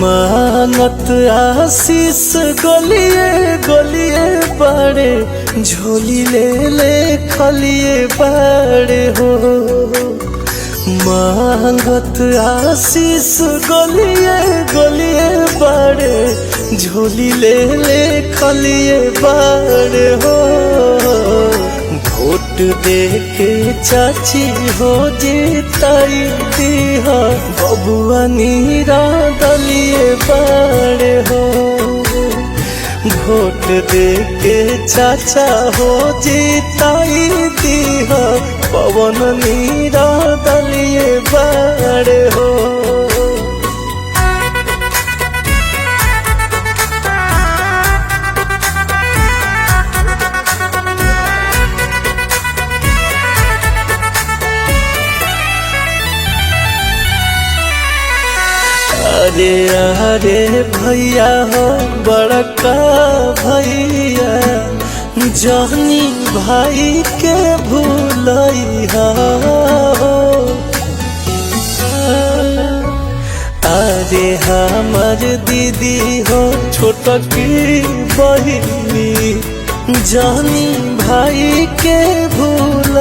मांगत आशीष गलिए गलिए बाड़े, झोली ले ले खलिए बाड़े हो। मांगत आशीष गलिए गलिए बाड़े, झोली ले ले खलिए बाड़े हो। वोट दे के चाची हो जीताई दीहा, बबुआ नीरा दलिए बाड़े हो। वोट दे के चाचा हो जीताई दीहा, पवन नीरा दलिए बाड़े हो। अरे अरे भैया हो बड़का भैया, जानी भाई के भूलैया हो। अरे हमर दीदी हो छोटकी बहिनी, जानी भाई के भूल